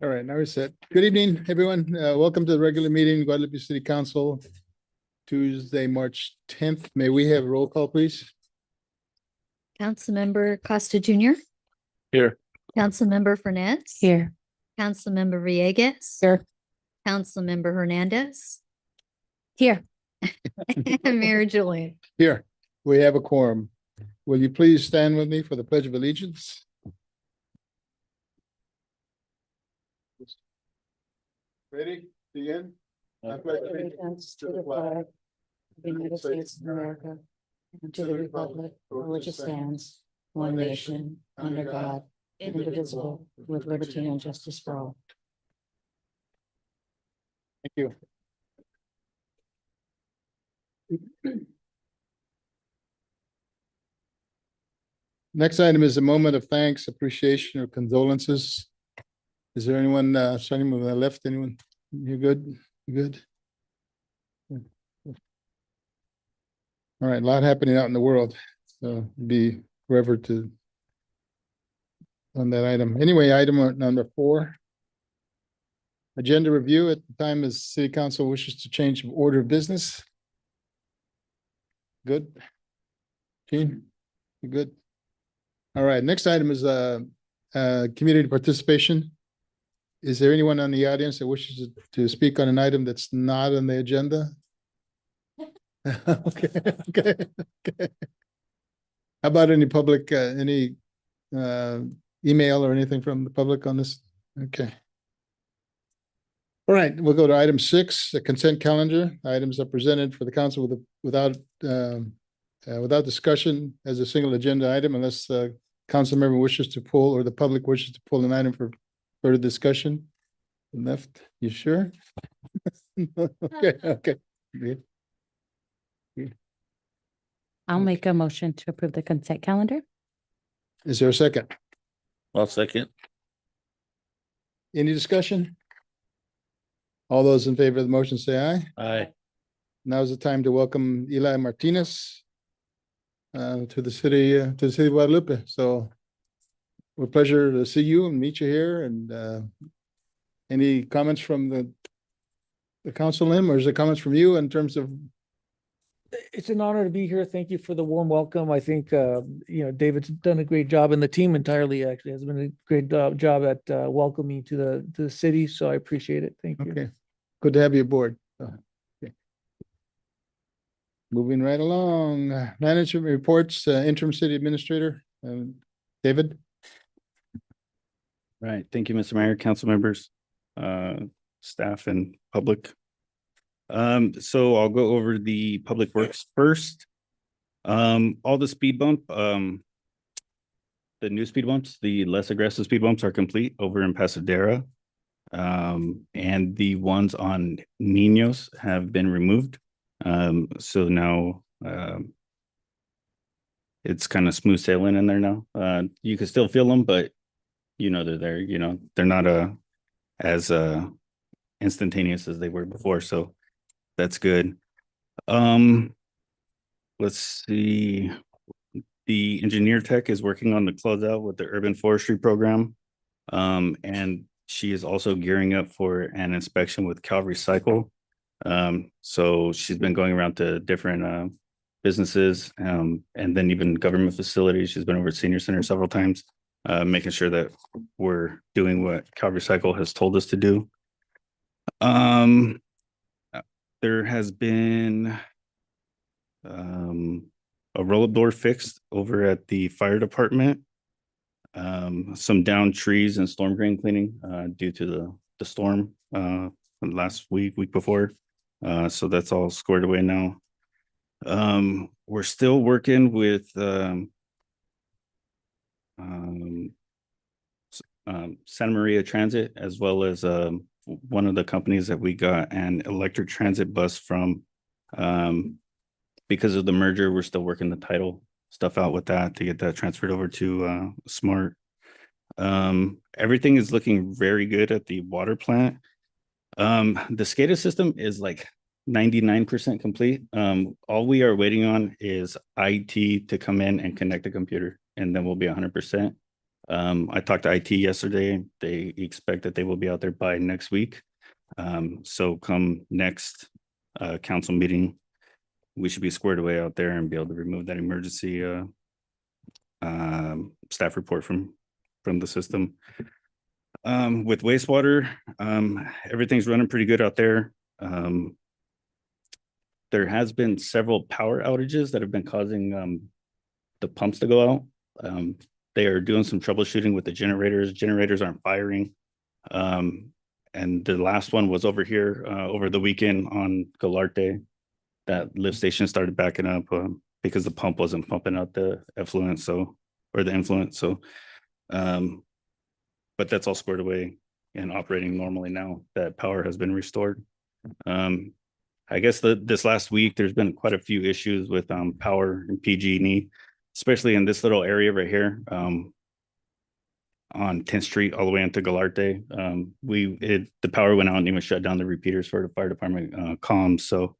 All right, now we're set. Good evening, everyone. Welcome to the regular meeting, Guadalupe City Council, Tuesday, March 10th. May we have roll call, please? Councilmember Costa Jr., Here. Councilmember Fernandez. Here. Councilmember Villegas. Here. Councilmember Hernandez. Here. And Mayor Julian. Here, we have a quorum. Will you please stand with me for the Pledge of Allegiance? Ready? Begin. I pledge allegiance to the flag of the United States of America and to the republic for which it stands, one nation, under God, indivisible, with liberty and justice for all. Thank you. Next item is a moment of thanks, appreciation, or condolences. Is there anyone starting with the left? Anyone? You good? You good? All right, a lot happening out in the world. So be forever to on that item. Anyway, item number 4. Agenda review at the time as City Council wishes to change order of business. Good. Gene, you good? All right, next item is community participation. Is there anyone on the audience that wishes to speak on an item that's not on the agenda? Okay. How about any public, any email or anything from the public on this? Okay. All right, we'll go to item 6, the consent calendar. Items are presented for the council without discussion as a single agenda item unless the council member wishes to pull or the public wishes to pull an item for further discussion. Left, you sure? Okay. Good. I'll make a motion to approve the consent calendar. Is there a second? I'll second. Any discussion? All those in favor of the motion say aye. Aye. Now's the time to welcome Eli Martinez to the city of Guadalupe. So we're pleasure to see you and meet you here. And any comments from the council, Lim, or is there comments from you in terms of? It's an honor to be here. Thank you for the warm welcome. I think, David's done a great job, and the team entirely actually has been a great job at welcoming to the city. So I appreciate it. Thank you. Okay, good to have you aboard. Okay. Moving right along, management reports, interim city administrator, David. Right. Thank you, Mr. Mayor, council members, staff and public. So I'll go over the public works first. All the speed bump, the new speed bumps, the less aggressive speed bumps are complete over in Pasadena. And the ones on Niños have been removed. So now it's kind of smooth sailing in there now. You can still feel them, but they're there, they're not as instantaneous as they were before. So that's good. Let's see. The engineer tech is working on the closeout with the urban forestry program. And she is also gearing up for an inspection with Calvary Cycle. So she's been going around to different businesses and then even government facilities. She's been over at Senior Center several times, making sure that we're doing what Calvary Cycle has told us to do. There has been a roll-up door fixed over at the fire department. Some downed trees and storm drain cleaning due to the storm last week before. So that's all squared away now. We're still working with Santa Maria Transit, as well as one of the companies that we got an electric transit bus from. Because of the merger, we're still working the title stuff out with that to get that transferred over to Smart. Everything is looking very good at the water plant. The SCADA system is like 99% complete. All we are waiting on is IT to come in and connect the computer, and then we'll be 100%. I talked to IT yesterday. They expect that they will be out there by next week. So come next council meeting, we should be squared away out there and be able to remove that emergency staff report from the system. With wastewater, everything's running pretty good out there. There has been several power outages that have been causing the pumps to go out. They are doing some troubleshooting with the generators. Generators aren't firing. And the last one was over here over the weekend on Guadalupe. That lift station started backing up because the pump wasn't pumping out the effluent, or the influent. So, but that's all squared away and operating normally now that power has been restored. I guess this last week, there's been quite a few issues with power and PG&E, especially in this little area right here on 10th Street all the way into Guadalupe. The power went out and even shut down the repeaters for the fire department comms. So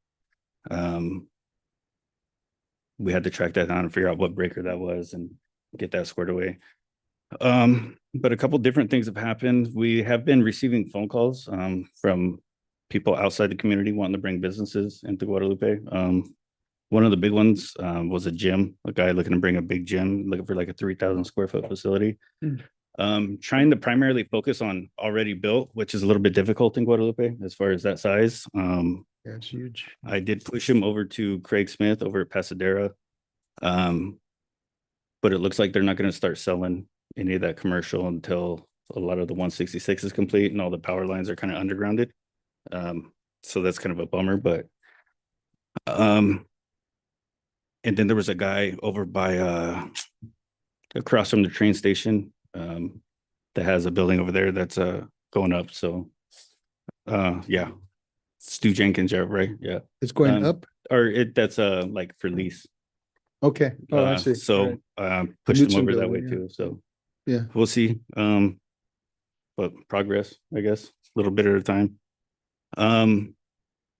we had to track that down and figure out what breaker that was and get that squared away. But a couple different things have happened. We have been receiving phone calls from people outside the community wanting to bring businesses into Guadalupe. One of the big ones was a gym, a guy looking to bring a big gym, looking for like a 3,000 square foot facility. Trying to primarily focus on already built, which is a little bit difficult in Guadalupe as far as that size. Yeah, it's huge. I did push him over to Craig Smith over at Pasadena. But it looks like they're not going to start selling any of that commercial until a lot of the 166 is complete and all the power lines are kind of undergrounded. So that's kind of a bummer, but and then there was a guy over by across from the train station that has a building over there that's going up. So yeah, Stu Jenkins, yeah, right? Yeah, It's going up? or that's like for lease. Okay. Oh, I see. So Right. push them Newton over that way building, yeah. too. So Yeah. we'll see. But progress, I guess, a little bit at a time.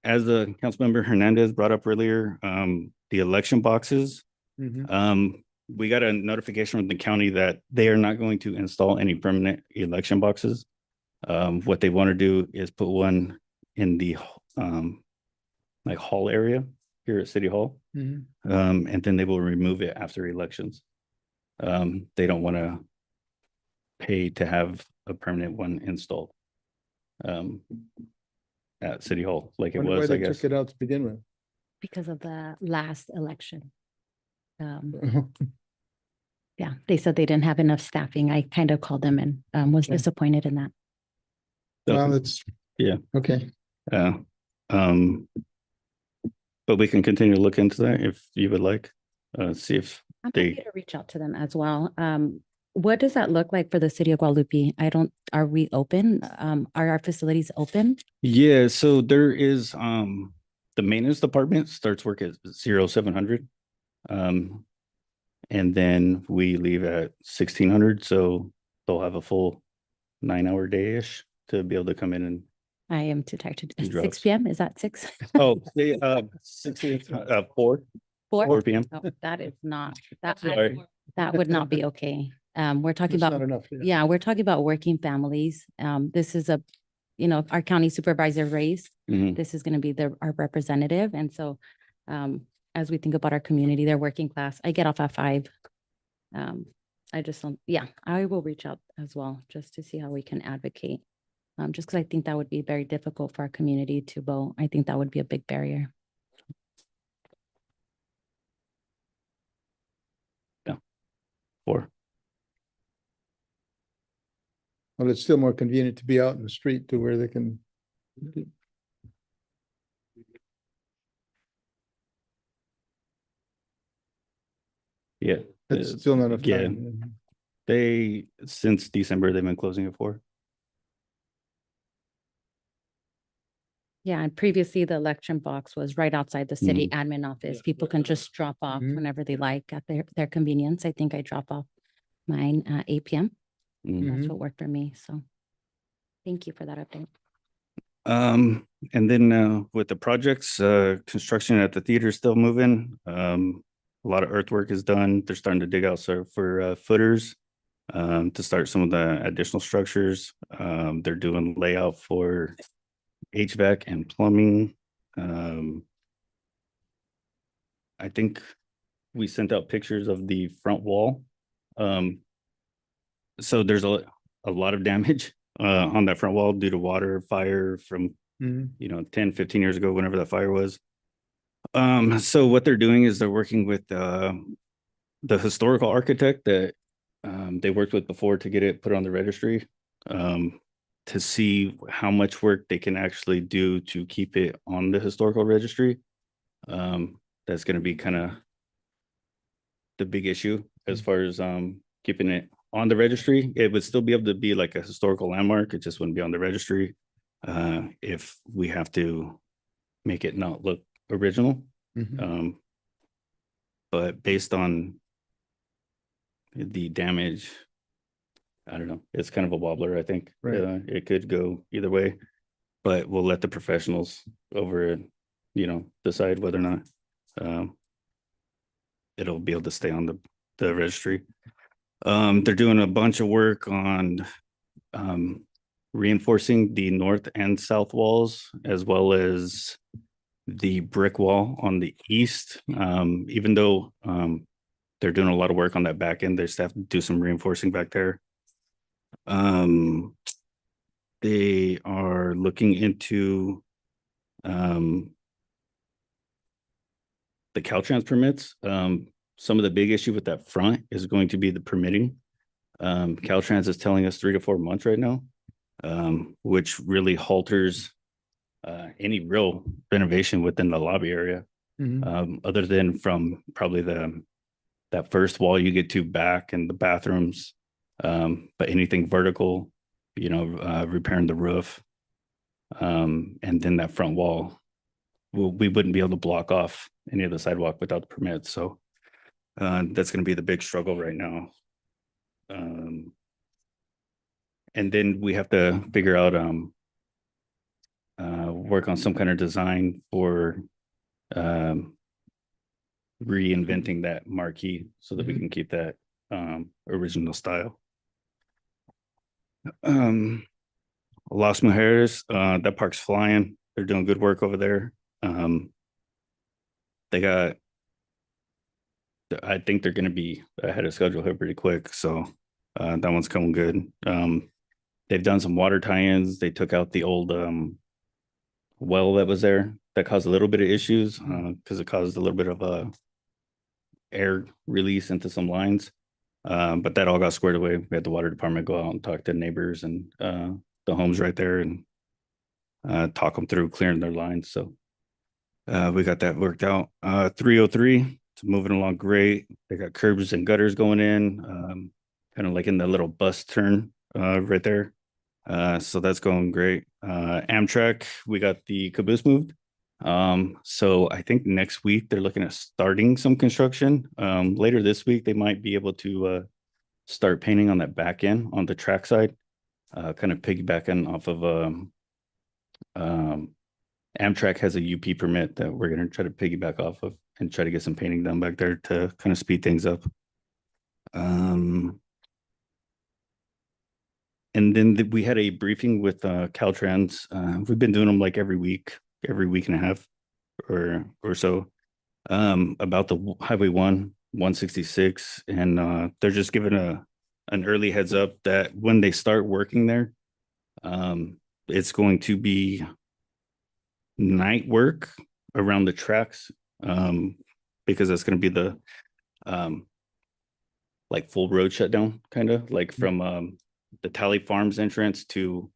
As the Councilmember Hernandez brought up earlier, the election boxes, Mhm. we got a notification from the county that they are not going to install any permanent election boxes. What they want to do is put one in the like hall area here at City Hall. Mhm. And then they will remove it after elections. They don't want to pay to have a permanent one installed at City Hall, like it Wonder why was, I they guess. took it out to begin with. Because of the last election. Yeah, they said they didn't have enough staffing. I kind of called them and was Okay. disappointed in that. Well, that's. Yeah. Okay. But we can continue to look into that if you would like, see if I'm they, happy to reach out to them as well. What does that look like for the city of Guadalupe? Are we open? Are our facilities open? yeah, so there is, the maintenance department starts work at 0700. And then we leave at 1600, so they'll have a full 9-hour day-ish to be able to come in and, I am too tired to, Two 6 drops. PM, is that 6? oh, they, 4 4? PM. Oh, that is not, Sorry. that would not be okay. We're talking That's about, not enough. yeah, we're talking about working families. This is our county supervisor race. Mhm. This is going to be our representative. And so, as we think about our community, they're working class. I get off at 5. I just, yeah, I will reach out as well, just to see how we can advocate. Just because I think that would be very difficult for our community to vote. I think that would be a big barrier. Four. Well, it's still more convenient to be out in the street to where they can. Yeah. It's still not enough Yeah. time. They, since December, they've been closing at 4. Yeah, and previously the election box was right outside the city admin office. People can just drop off Mhm. whenever they like at their convenience. I think I drop off mine at 8 PM. Mhm. That's Mhm. what worked for me. So thank you for that update. And then with the projects, construction at the theater is still moving. A lot of earthwork is done. They're starting to dig out for footers. to start some of the additional structures. They're doing layout for HVAC and plumbing. I think we sent out pictures of the front wall. So there's a lot of damage on that front wall due to water, fire from, 10, 15 years ago, whenever that fire was. So what they're doing is they're working with the historical architect that they worked with before to get it put on the registry, to see how much work they can actually do to keep it on the historical registry. That's going to be kind of the big issue as far as keeping it on the registry. It would still be able to be like a historical landmark. It just wouldn't be on the registry if we have to make it not look original. But based on the damage, I don't know, it's kind of a wobbler, I think. Right. It could go either way, but we'll let the professionals over it, decide whether or not it'll be able to stay on the registry. They're doing a bunch of work on reinforcing the north and south walls, as well as the brick wall on the east. Even though they're doing a lot of work on that back end, they still have to do some reinforcing back there. They are looking into the Caltrans permits. Some of the big issue with that front is going to be the permitting. Caltrans is telling us 3 to 4 months right now, which really halters any real renovation within the lobby area, other than from probably that first wall you get to back and the bathrooms. But anything vertical, repairing the roof, and then that front wall, we wouldn't be able to block off any of the sidewalk without the permits. So that's going to be the big struggle right now. And then we have to figure out work on some kind of design for reinventing that marquee so that we can keep that original style. Las Mujeres, that park's flying. They're doing good work over there. I think they're going to be ahead of schedule here pretty quick. So that one's coming good. They've done some water tie-ins. They took out the old well that was there that caused a little bit of issues because it caused a little bit of air release into some lines. But that all got squared away. We had the water department go out and talk to neighbors and the homes right there and talk them through clearing their lines. So we got that worked out. 303, it's moving along great. They got curbs and gutters going in, kind of like in the little bus turn right there. So that's going great. Amtrak, we got the caboose moved. So I think next week they're looking at starting some construction. Later this week, they might be able to start painting on that back end on the track side, kind of piggybacking off of Amtrak has a UP permit that we're going to try to piggyback off of and try to get some painting done back there to kind of speed things up. And then we had a briefing with Caltrans. We've been doing them like every week and a half or so, about the Highway 166. And they're just giving an early heads up that when they start working there, it's going to be night work around the tracks, because that's going to be the like full road shutdown, kind of like from the Tally Farms entrance to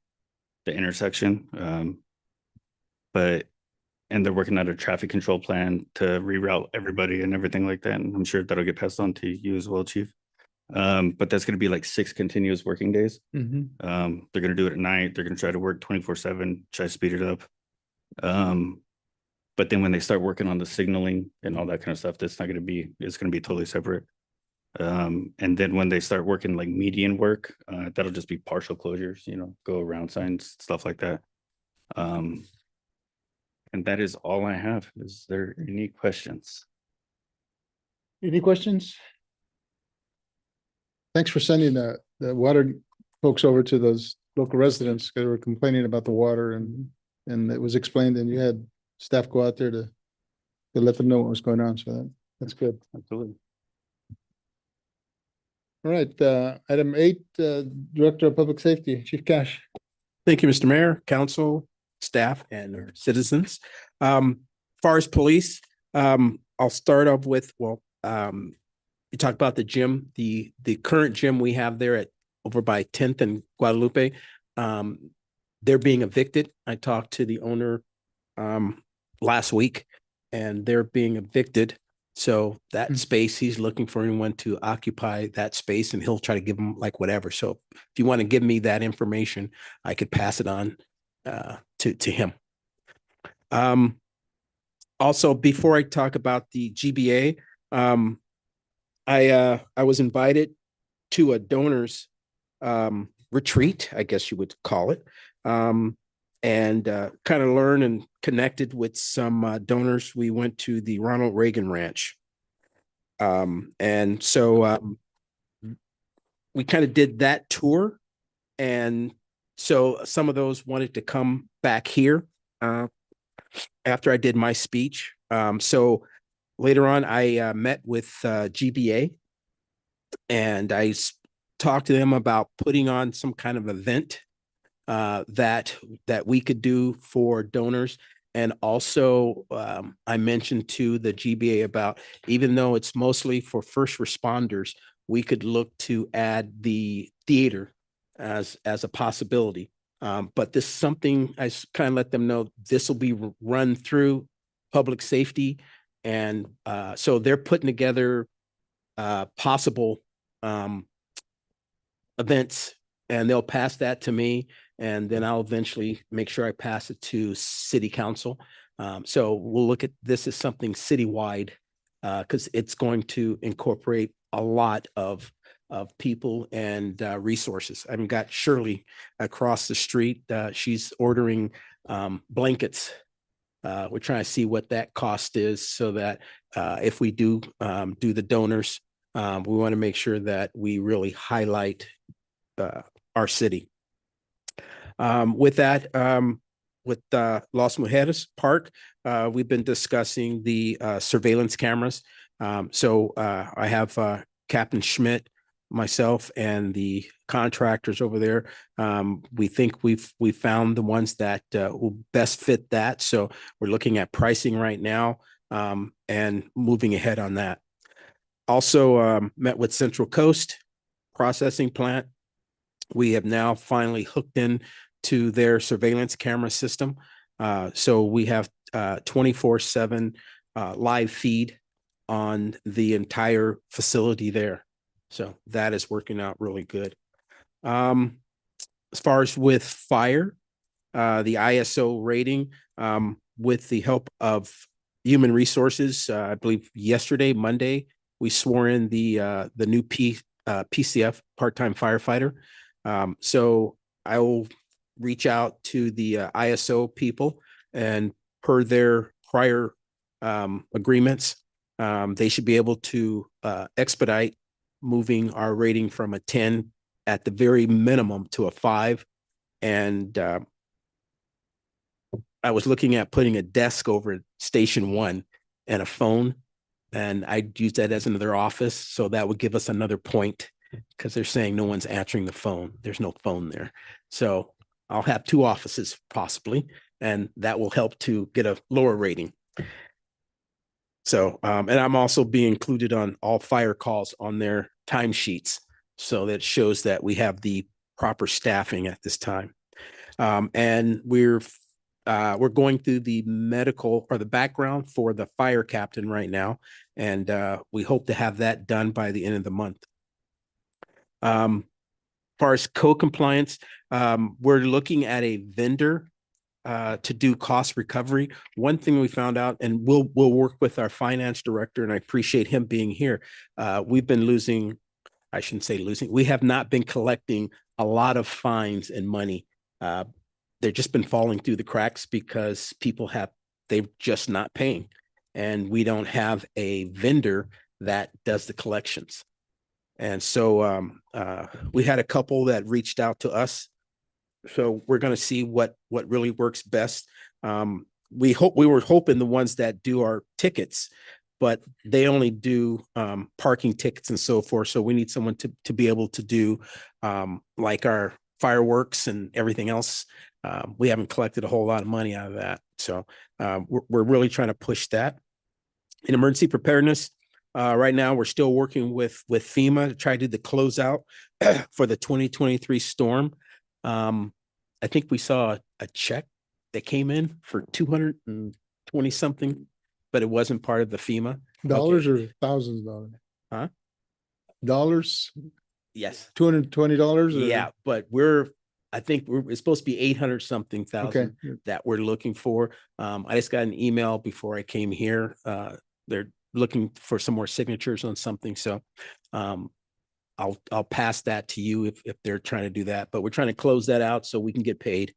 the intersection. And they're working out a traffic control plan to reroute everybody and everything like that. And I'm sure that'll get passed on to you as well, Chief. But that's going to be like 6 continuous working days. They're going to do it at night. They're going to try to work 24/7, try to speed it up. But then when they start working on the signaling and all that kind of stuff, it's going to be totally separate. And then when they start working like median work, that'll just be partial closures, go around signs, stuff like that. And that is all I have. Is there any questions? Any questions? Thanks for sending the water folks over to those local residents that were complaining about the water and it was explained and you had staff go out there to let them know what was going on. So that's good. Absolutely. All right, item 8, Director of Public Safety, Chief Cash. Thank you, Mr. Mayor, council, staff, and citizens. Far as police, I'll start off with, you talked about the gym, the current gym we have there at over by 10th and Guadalupe. They're being evicted. I talked to the owner last week and they're being evicted. So that space, he's looking for anyone to occupy that space and he'll try to give them like whatever. So if you want to give me that information, I could pass it on to him. Also, before I talk about the GBA, I was invited to a donors retreat, I guess you would call it, and kind of learn and connected with some donors. We went to the Ronald Reagan Ranch. And so we kind of did that tour. And so some of those wanted to come back here after I did my speech. So later on, I met with GBA and I talked to them about putting on some kind of event that we could do for donors. And also I mentioned to the GBA about, even though it's mostly for first responders, we could look to add the theater as a possibility. But this is something I kind of let them know this will be run through public safety. And so they're putting together possible events and they'll pass that to me. And then I'll eventually make sure I pass it to city council. So we'll look at this as something citywide because it's going to incorporate a lot of people and resources. I've got Shirley across the street. She's ordering blankets. We're trying to see what that cost is so that if we do the donors, we want to make sure that we really highlight our city. With that, with Los Mujeres Park, we've been discussing the surveillance cameras. So I have Captain Schmidt, myself, and the contractors over there. We think we found the ones that will best fit that. So we're looking at pricing right now and moving ahead on that. Also met with Central Coast Processing Plant. We have now finally hooked in to their surveillance camera system. So we have 24/7 live feed on the entire facility there. So that is working out really good. As far as with fire, the ISO rating, with the help of human resources, I believe yesterday, Monday, we swore in the new PCF, part-time firefighter. So I will reach out to the ISO people and per their prior agreements, they should be able to expedite moving our rating from a 10 at the very minimum to a 5. And I was looking at putting a desk over at Station 1 and a phone, and I'd use that as another office. So that would give us another point because they're saying no one's answering the phone. There's no phone there. So I'll have 2 offices possibly, and that will help to get a lower rating. So, and I'm also being included on all fire calls on their timesheets. So that shows that we have the proper staffing at this time. And we're going through the medical or the background for the fire captain right now. And we hope to have that done by the end of the month. As far as co-compliance, we're looking at a vendor to do cost recovery. One thing we found out, and we'll work with our finance director, and I appreciate him being here. We've been losing, I shouldn't say losing, we have not been collecting a lot of fines and money. They've just been falling through the cracks because they're just not paying. And we don't have a vendor that does the collections. And so we had a couple that reached out to us. So we're going to see what really works best. We were hoping the ones that do our tickets, but they only do parking tickets and so forth. So we need someone to be able to do like our fireworks and everything else. We haven't collected a whole lot of money out of that. So we're really trying to push that. In emergency preparedness, right now, we're still working with FEMA to try to do the closeout for the 2023 storm. I think we saw a check that came in for 220 something, but it wasn't part of the FEMA. Dollars or thousands of dollars? Huh? Dollars, Yes. $220? Yeah, but I think it's supposed to be 800 something thousand Okay. that we're looking for. I just got an email before I came here. They're looking for some more signatures on something. So I'll pass that to you if they're trying to do that, but we're trying to close that out so we can get paid.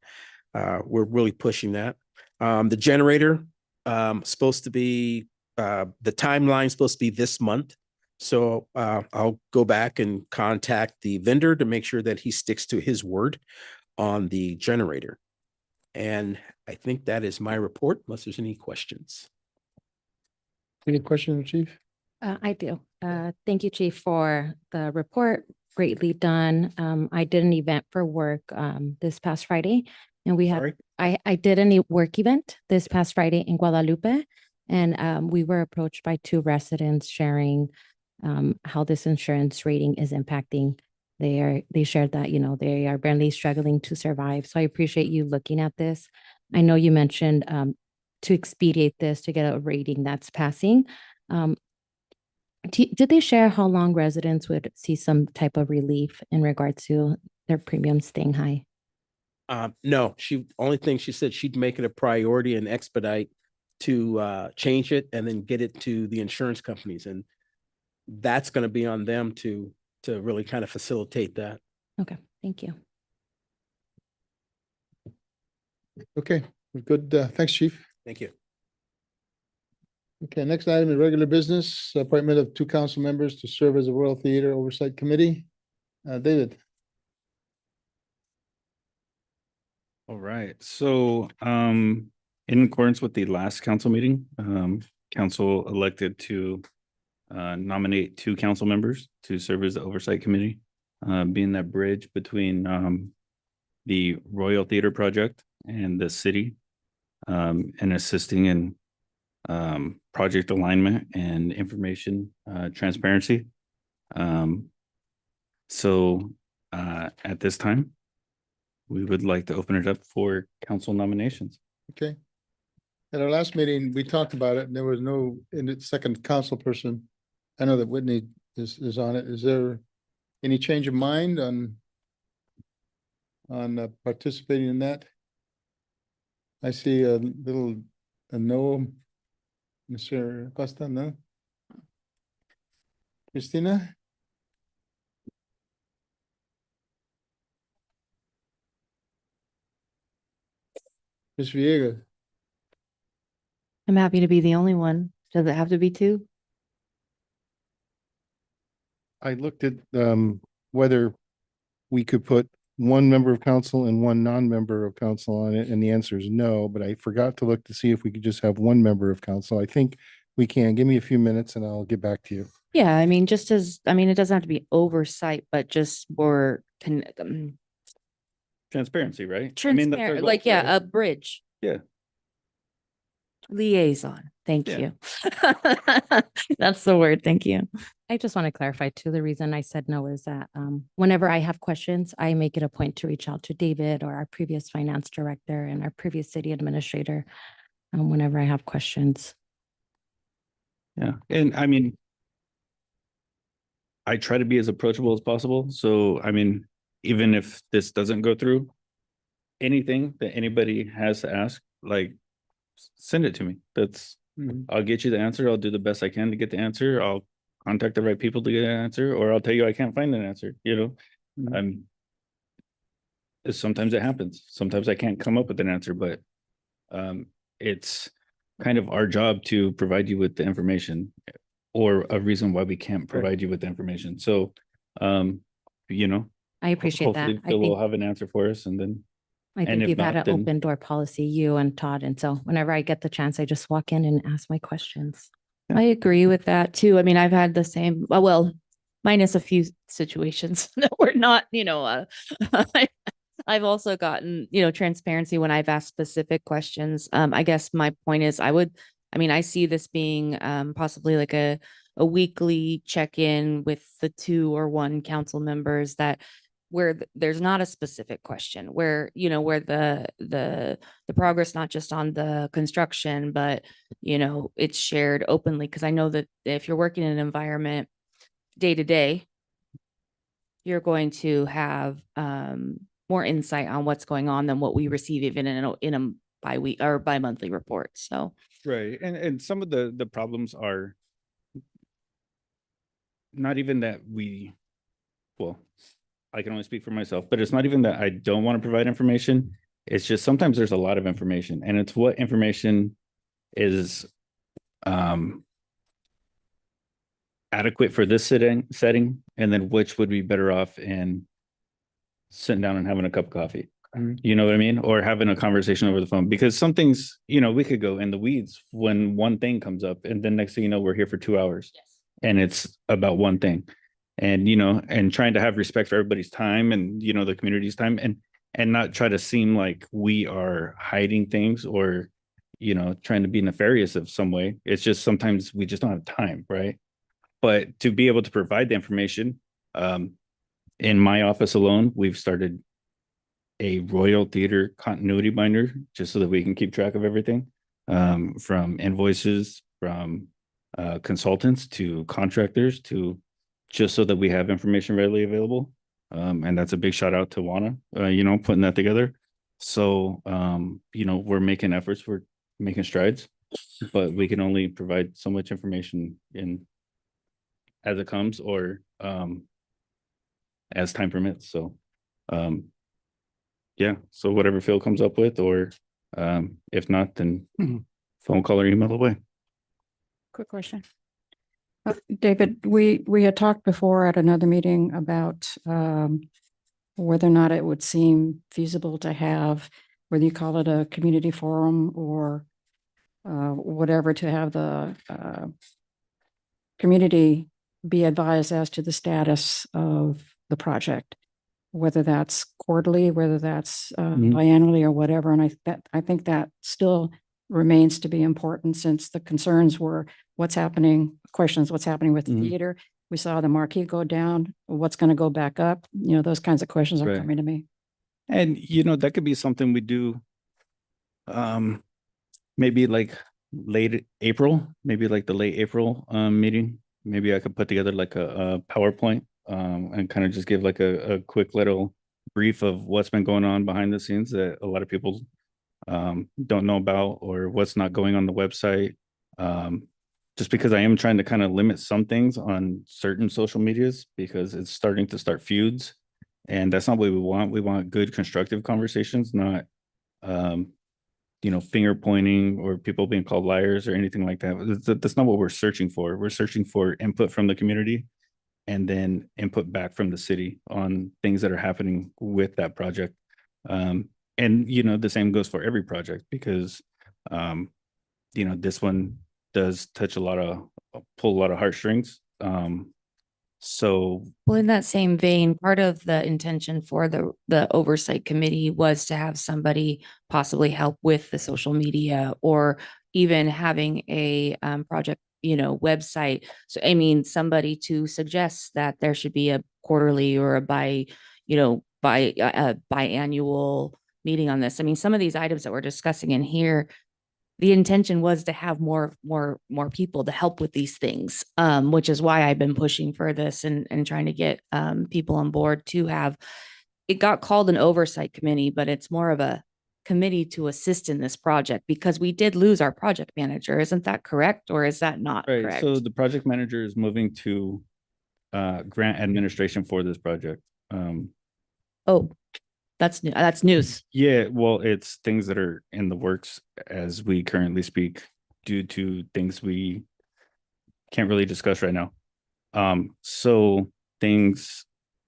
We're really pushing that. The generator supposed to be the timeline supposed to be this month. So I'll go back and contact the vendor to make sure that he sticks to his word on the generator. And I think that is my report, unless there's any questions. Any questions, Chief? I do. Thank you, Chief, for the report. Greatly done. I did an event for work this past Friday, and we had Sorry? I did a work event this past Friday in Guadalupe, and we were approached by two residents sharing how this insurance rating is impacting. They shared that, you know, they are barely struggling to survive. So I appreciate you looking at this. I know you mentioned to expedite this to get a rating that's passing. Did they share how long residents would see some type of relief in regards to their premiums staying high? No, only thing she said she'd make it a priority and expedite to change it and then get it to the insurance companies. And that's going to be on them to really kind of facilitate that. Okay, thank you. Okay, good. Thanks, Chief. Thank you. Okay, next item is regular business, appointment of two council members to serve as a Royal Theater Oversight Committee. David. All right, so in accordance with the last council meeting, council elected to nominate two council members to serve as the oversight committee, being that bridge between the Royal Theater project and the city, and assisting in project alignment and information transparency. So at this time, we would like to open it up for council nominations. Okay. At our last meeting, we talked about it and there was no second council person. I know that Whitney is on it. Is there any change of mind on participating in that? I see a no. Mr. Costa, no? Christina? Ms. Villegas? I'm happy to be the only one. Does it have to be two? I looked at whether we could put one member of council and one non-member of council on it, and the answer is no, but I forgot to look to see if we could just have one member of council. I think we can. Give me a few minutes and I'll get back to you. Yeah, I mean, it doesn't have to be oversight, but just more Transparency, right? I mean, that's our transparent, goal, like, yeah, right? a bridge. Yeah. Liaison. Thank Yeah. you. That's the word. Thank you. I just want to clarify too, the reason I said no is that whenever I have questions, I make it a point to reach out to David or our previous finance director and our previous city administrator whenever I have questions. Yeah, and I mean, I try to be as approachable as possible. So, I mean, even if this doesn't go through, anything that anybody has to ask, like, send it to me. I'll get you the answer. I'll do the best I can to get the answer. I'll contact the right people to get an answer, or I'll tell you I can't find an answer, you know? Sometimes it happens. Sometimes I can't come up with an answer, but it's kind of our job to provide you with the information or a reason why we can't provide you with the information. So you know, I appreciate that. hopefully Phil will have an answer for us, and then I and think if you've had not, an then- open door policy, you and Todd. And so whenever I get the chance, I just walk in and ask my questions. I agree with that too. I mean, I've had the same, well, minus a few situations that were not, I've also gotten, transparency when I've asked specific questions. I guess my point is I see this being possibly like a weekly check-in with the 2 or 1 council members that where there's not a specific question, where, where the progress, not just on the construction, but, it's shared openly. Cause I know that if you're working in an environment day to day, you're going to have more insight on what's going on than what we receive even in a bi-week or bi-monthly report. So right. And some of the problems are not even that I can only speak for myself, but it's not even that I don't want to provide information. It's just sometimes there's a lot of information, and it's what information is adequate for this setting, and then which would be better off in sitting down and having a cup of coffee. You know what I mean? Or having a conversation over the phone, because some things, we could go in the weeds when one thing comes up, and then next thing you know, we're here for 2 hours and it's about one thing. And, and trying to have respect for everybody's time and, the community's time, and not try to seem like we are hiding things or, trying to be nefarious of some way. It's just sometimes we just don't have time, right? But to be able to provide the information, in my office alone, we've started a Royal Theater continuity binder just so that we can keep track of everything, from invoices, from consultants to contractors, to just so that we have information readily available. And that's a big shout out to Juana, putting that together. So, we're making efforts, we're making strides, but we can only provide so much information as it comes, or as time permits. So, yeah, so whatever Phil comes up with, or if not, then phone call or email away. Quick question. David, we had talked before at another meeting about whether or not it would seem feasible to have, whether you call it a community forum or whatever, to have the community be advised as to the status of the project, whether that's quarterly, whether that's biannually or whatever. And I think that still remains to be important, since the concerns were what's happening with the theater. We saw the marquee go down, what's going to go back up, those kinds of questions are Right. coming to me. And, that could be something we do, maybe like late April, maybe like the late April meeting. Maybe I could put together like a PowerPoint and kind of just give like a quick little brief of what's been going on behind the scenes that a lot of people don't know about, or what's not going on the website. Just because I am trying to kind of limit some things on certain social medias, because it's starting to start feuds, and that's not what we want. We want good, constructive conversations, not finger pointing or people being called liars or anything like that. That's not what we're searching for. We're searching for input from the community, and then input back from the city on things that are happening with that project. And the same goes for every project, because this one does touch pull a lot of heartstrings. So, well, in that same vein, part of the intention for the oversight committee was to have somebody possibly help with the social media, or even having a project, website. So, somebody to suggest that there should be a quarterly or a biannual meeting on this. Some of these items that we're discussing in here, the intention was to have more people to help with these things, which is why I've been pushing for this and trying to get people on board to have. It got called an oversight committee, but it's more of a committee to assist in this project, because we did lose our project manager. Isn't that correct, or is that not right. correct? So the project manager is moving to grant administration for this project. Oh, that's new. That's news. Yeah, well, it's things that are in the works as we currently speak, due to things we can't really discuss right now. So things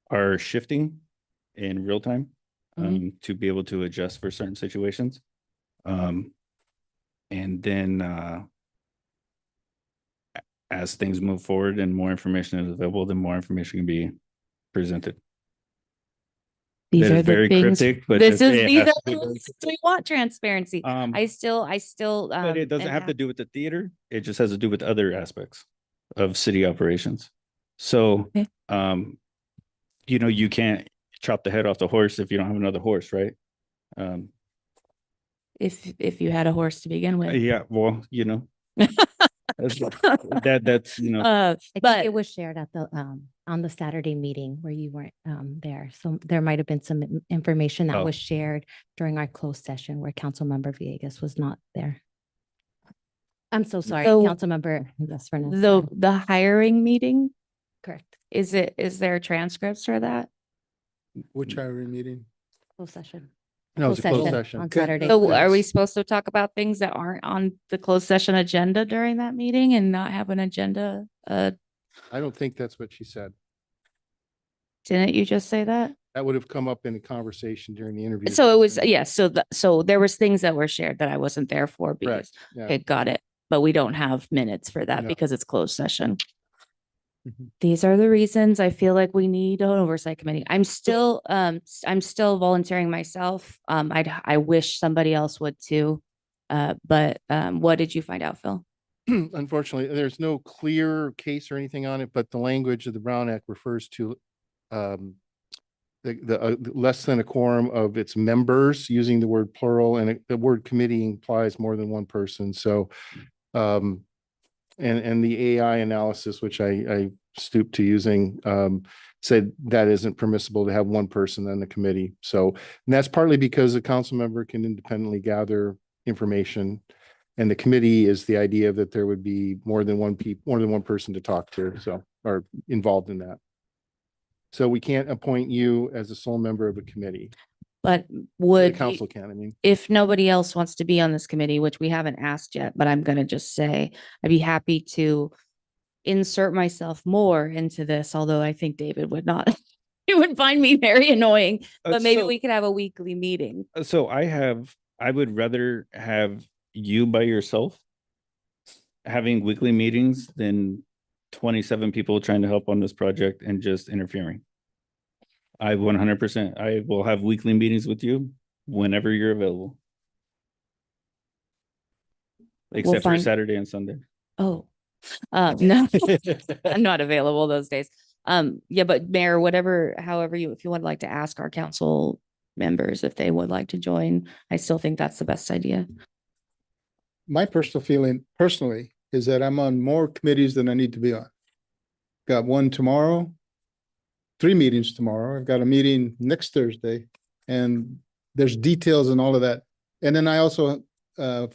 are shifting in real time Mhm. to be able to adjust for certain situations. And then as things move forward and more information is available, then more information can be presented. These That are is the very things, cryptic, but this is, it these has are to be the very things cryptic. we want transparency. Um, I still, But it doesn't am have to hap- do with the theater. It just has to do with other aspects of city operations. So, Okay. you can't chop the head off the horse if you don't have another horse, right? if you had a horse to begin with. Yeah, well, that's, that's, I think But it was shared at the, on the Saturday meeting where you weren't, there. So there might have been some information that Oh. was shared during our closed session where Councilmember Villegas was not there. I'm so sorry, So- Councilmember. Yes, Fernandez. the hiring meeting, Correct, is there transcripts for that? Which hiring meeting? closed session. No, it's a closed session. session. On Okay. Saturday. So are we Yes. supposed to talk about things that aren't on the closed session agenda during that meeting and not have an agenda? I don't think that's what she said. Didn't you just say that? That would have come up in a conversation during the interview. So it was, yes, so there was things that were shared that I wasn't there for because, Correct, yeah. okay, got it. But we don't have minutes for that No. because it's closed session. Mhm. These are the reasons I feel like we need an oversight committee. I'm still volunteering myself. I wish somebody else would too. But what did you find out, Phil? Unfortunately, there's no clear case or anything on it, but the language of the Brown Act refers to the less than a quorum of its members, using the word plural, and the word committee implies more than one person. So and the AI analysis, which I stooped to using, said that isn't permissible to have one person on the committee. So, and that's partly because a council member can independently gather information. And the committee is the idea that there would be more than one person to talk to, so, or involved in that. So we can't appoint you as a sole member of a committee. But The would, council can, I mean. if nobody else wants to be on this committee, which we haven't asked yet, but I'm gonna just say, I'd be happy to insert myself more into this, although I think David would not. He would find me very annoying, but maybe so- we could have a weekly meeting. So I would rather have you by yourself having weekly meetings than 27 people trying to help on this project and just interfering. I 100%, I will have weekly meetings with you whenever you're available. Except for find- Saturday and Sunday. Oh, no, I'm not available those days. Yeah, but Mayor, however if you would like to ask our council members if they would like to join, I still think that's the best idea. My personal feeling personally is that I'm on more committees than I need to be on. Got one tomorrow, 3 meetings tomorrow. I've got a meeting next Thursday, and there's details and all of that. And then I also,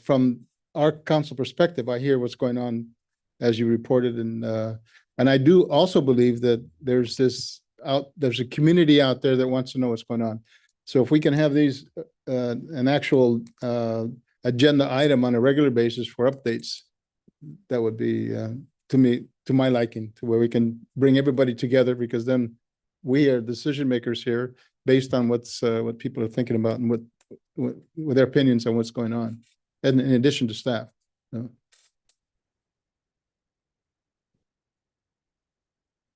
from our council perspective, I hear what's going on as you reported, and I do also believe that there's a community out there that wants to know what's going on. So if we can have these, an actual agenda item on a regular basis for updates, that would be, to my liking, to where we can bring everybody together, because then we are decision makers here based on what people are thinking about and what their opinions on what's going on, and in addition to staff.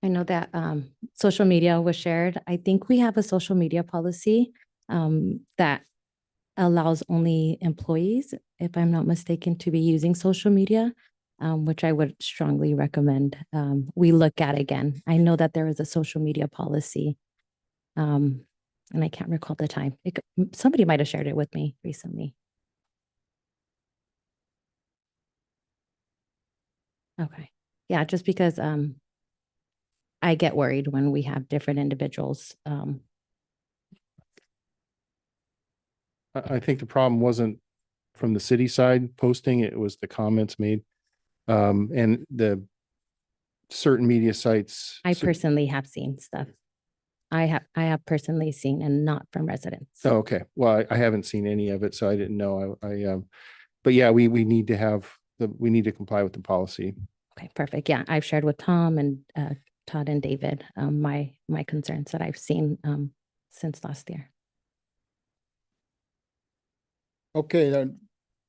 I know that social media was shared. I think we have a social media policy that allows only employees, if I'm not mistaken, to be using social media, which I would strongly recommend we look at again. I know that there is a social media policy, and I can't recall the time. Somebody might have shared it with me recently. Okay, yeah, just because I get worried when we have different individuals. I think the problem wasn't from the city side posting, it was the comments made. And the certain media sites. I personally have seen stuff. I have personally seen, and not from residents. Oh, okay. Well, I haven't seen any of it, so I didn't know. But yeah, we need to have we need to comply with the policy. Okay, perfect. Yeah, I've shared with Tom and Todd and David, my concerns that I've seen since last year. Okay, then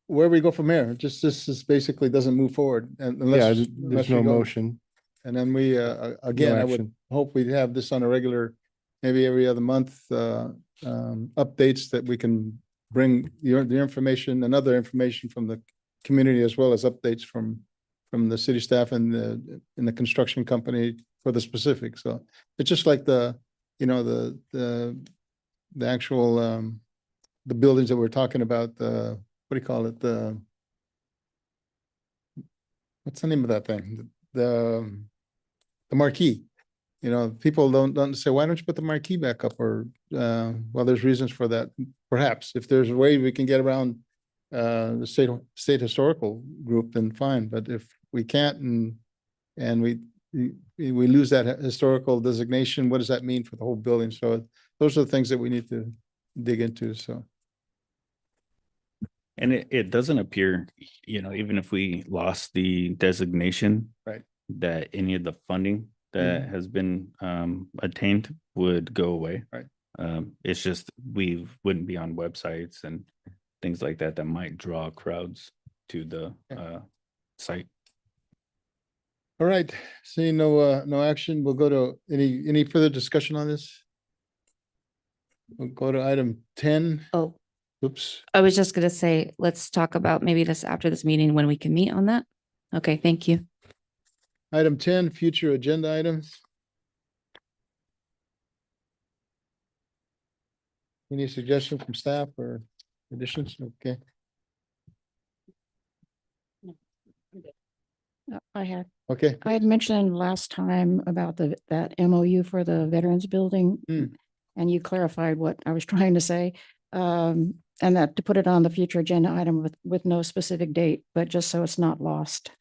where we go from here? Just this is basically doesn't move forward and Yeah, unless. there's unless we no go- motion. And then we, again, I would action. hope we'd have this on a regular, maybe every other month, updates that we can bring the information and other information from the community as well as updates from the city staff and the construction company for the specifics. So it's just like the actual, the buildings that we're talking about, what do you call it? What's the name of that thing? The marquee. People don't say, why don't you put the marquee back up? Or, well, there's reasons for that. Perhaps if there's a way we can get around the state historical group, then fine. But if we can't and we lose that historical designation, what does that mean for the whole building? So those are the things that we need to dig into. So. And it doesn't appear, even if we lost the designation. Right. That any of the funding that has been attained would go away. Right. It's just we wouldn't be on websites and things like that might draw crowds to the site. All right, seeing no action, we'll go to any further discussion on this? We'll go to item 10. Oh, Oops. I was just gonna say, let's talk about maybe this after this meeting when we can meet on that. Okay, thank you. Item 10, future agenda items. Any suggestions from staff or additions? Okay, I had okay, mentioned last time about that MOU for the Veterans Building. Hmm. And you clarified what I was trying to say. And that to put it on the future agenda item with no specific date, but just so it's not lost.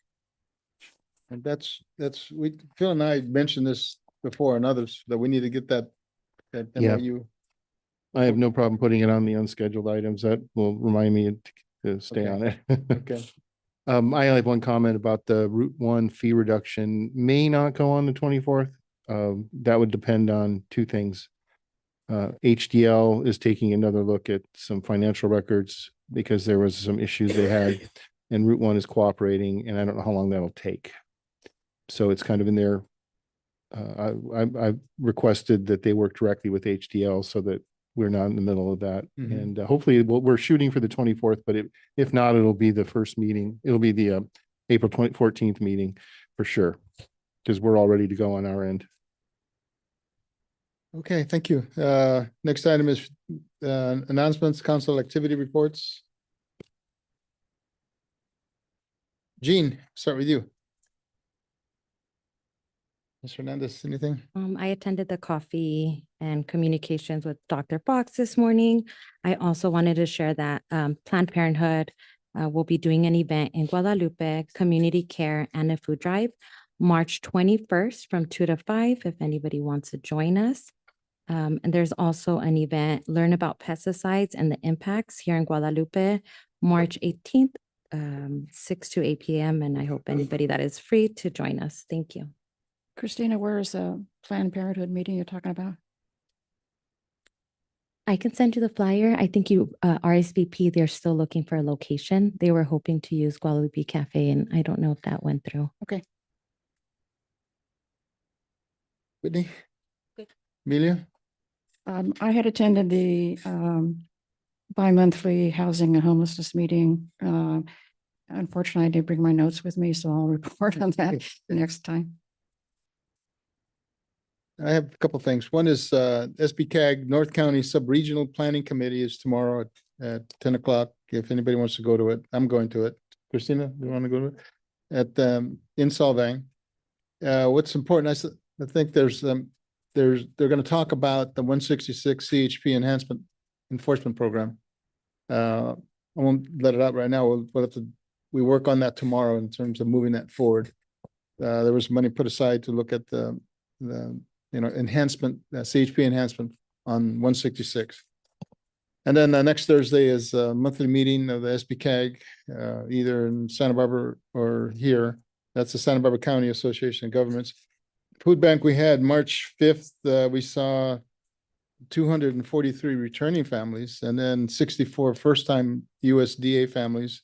and Phil and I mentioned this before and others, that we need to get that Yeah. MOU. I have no problem putting it on the unscheduled items. That will remind me to stay Okay. on it. Okay, I only have one comment about the Route 1 fee reduction may not go on the 24th. That would depend on two things. HDL is taking another look at some financial records because there was some issues they had, and Route 1 is cooperating, and I don't know how long that'll take. So it's kind of in there. I requested that they work directly with HDL so that we're not in the middle of that. Mhm. And hopefully we're shooting for the 24th, but if not, it'll be the first meeting. It'll be the April 14th meeting for sure, because we're all ready to go on our end. okay, thank you. Next item is announcements, council activity reports. Jean, start with you. Ms. Hernandez, anything? I attended the coffee and communications with Dr. Fox this morning. I also wanted to share that Planned Parenthood will be doing an event in Guadalupe, community care and a food drive, March 21st from 2 to 5, if anybody wants to join us. And there's also an event, Learn About Pesticides and the Impacts here in Guadalupe, March 18th, 6 to 8 p.m. And I hope anybody that is free to join us. Thank you. Christina, where is the Planned Parenthood meeting you're talking about? I can send you the flyer. I think you, RSVP, they're still looking for a location. They were hoping to use Guadalupe Cafe, and I don't know if that went through. Whitney? Good. Amelia? I had attended the bi-monthly housing and homelessness meeting. Unfortunately, I did bring my notes with me, so I'll report on that next time. I have a couple of things. One is SBCAG North County Sub-Regional Planning Committee is tomorrow at 10 o'clock. If anybody wants to go to it, I'm going to it. Christina, you want to go to it? At in Solvang. What's important, I think they're going to talk about the 166 CHP enhancement enforcement program. I won't let it out right now. We'll have to, we work on that tomorrow in terms of moving that forward. There was money put aside to look at the enhancement, CHP enhancement on 166. And then next Thursday is a monthly meeting of the SBCAG, either in Santa Barbara or here. That's the Santa Barbara County Association of Governments. food bank we had March 5th, we saw 243 returning families and then 64 first-time USDA families.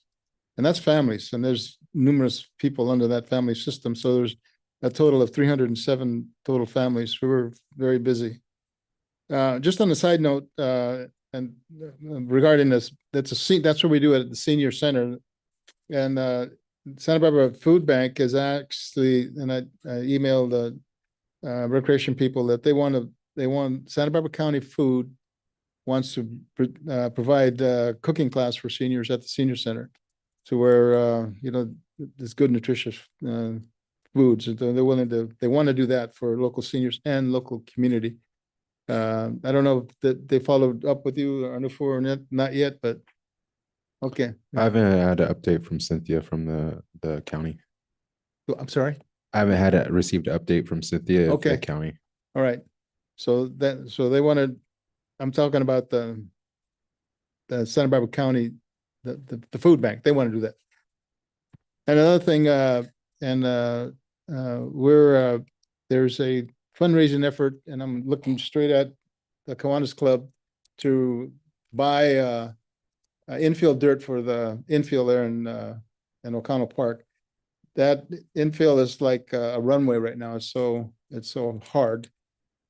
And that's families, and there's numerous people under that family system. So there's a total of 307 total families. We were very busy. Just on a side note, and regarding this, that's what we do at the senior center. And Santa Barbara Food Bank is actually, and I emailed the recreation people that they want Santa Barbara County Food wants to provide cooking class for seniors at the senior center. So where, there's good nutritious foods. And they're willing to, they want to do that for local seniors and local community. I don't know that they followed up with you, Arnulfo, or not yet, but okay. I haven't had an update from Cynthia from the county. I'm sorry. I haven't received an update from Cynthia of the Okay. county. All right. So they wanted, I'm talking about the Santa Barbara County, the food bank. They want to do that. And another thing, there's a fundraising effort, and I'm looking straight at the Kiwanis Club to buy infield dirt for the infield there in O'Connell Park. That infield is like a runway right now. It's so hard.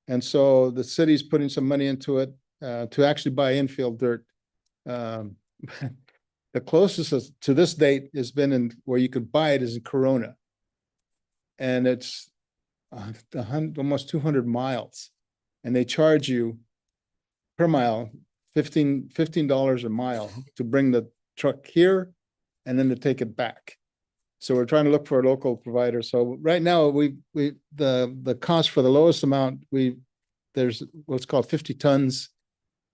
And so the city's putting some money into it to actually buy infield dirt. The closest to this date has been in where you could buy it is in Corona. And it's almost 200 miles. And they charge you per mile $15 a mile to bring the truck here and then to take it back. So we're trying to look for a local provider. So right now the cost for the lowest amount, there's what's called 50 tons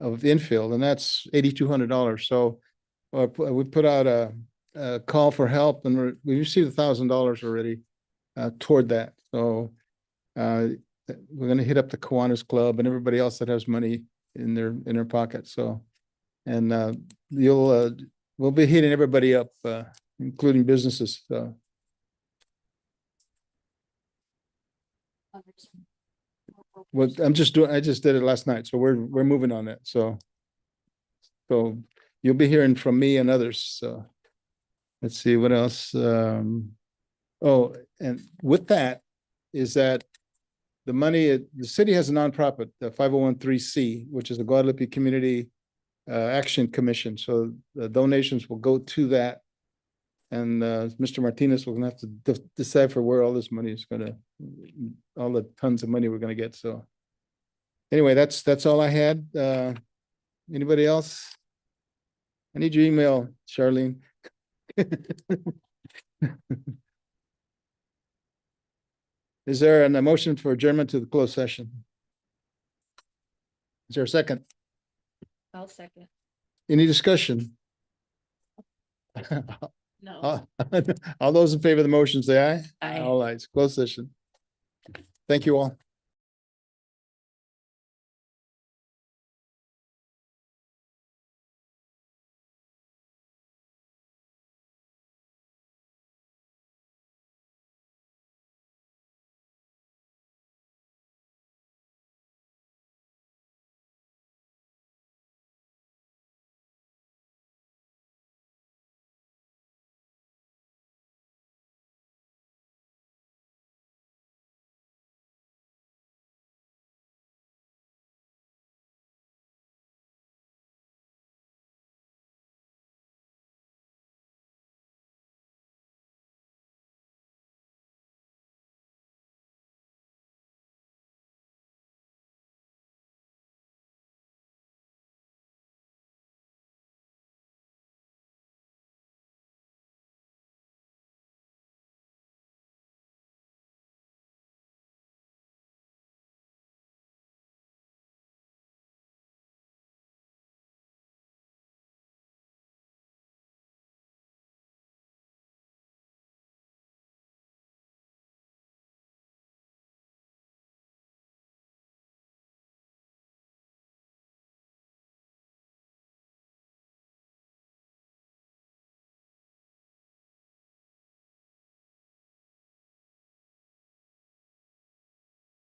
of infield, and that's $8,200. So we put out a call for help, and we received $1,000 already toward that. So we're going to hit up the Kiwanis Club and everybody else that has money in their pocket. So, and we'll be hitting everybody up, including businesses. So. Well, I just did it last night, so we're moving on that. So you'll be hearing from me and others. So let's see what else. Oh, and with that is that the money, the city has a nonprofit, the 501(c), which is the Guadalupe Community Action Commission. So the donations will go to that. And Mr. Martinez will have to decipher where all this money is all the tons of money we're going to get. So anyway, that's all I had. Anybody else? I need your email, Charlene. Is there an motion for adjournment to the closed session? Is there a second? I'll second. Any discussion? No. All those in favor of the motion say aye. Aye. All right, closed session. Thank you all.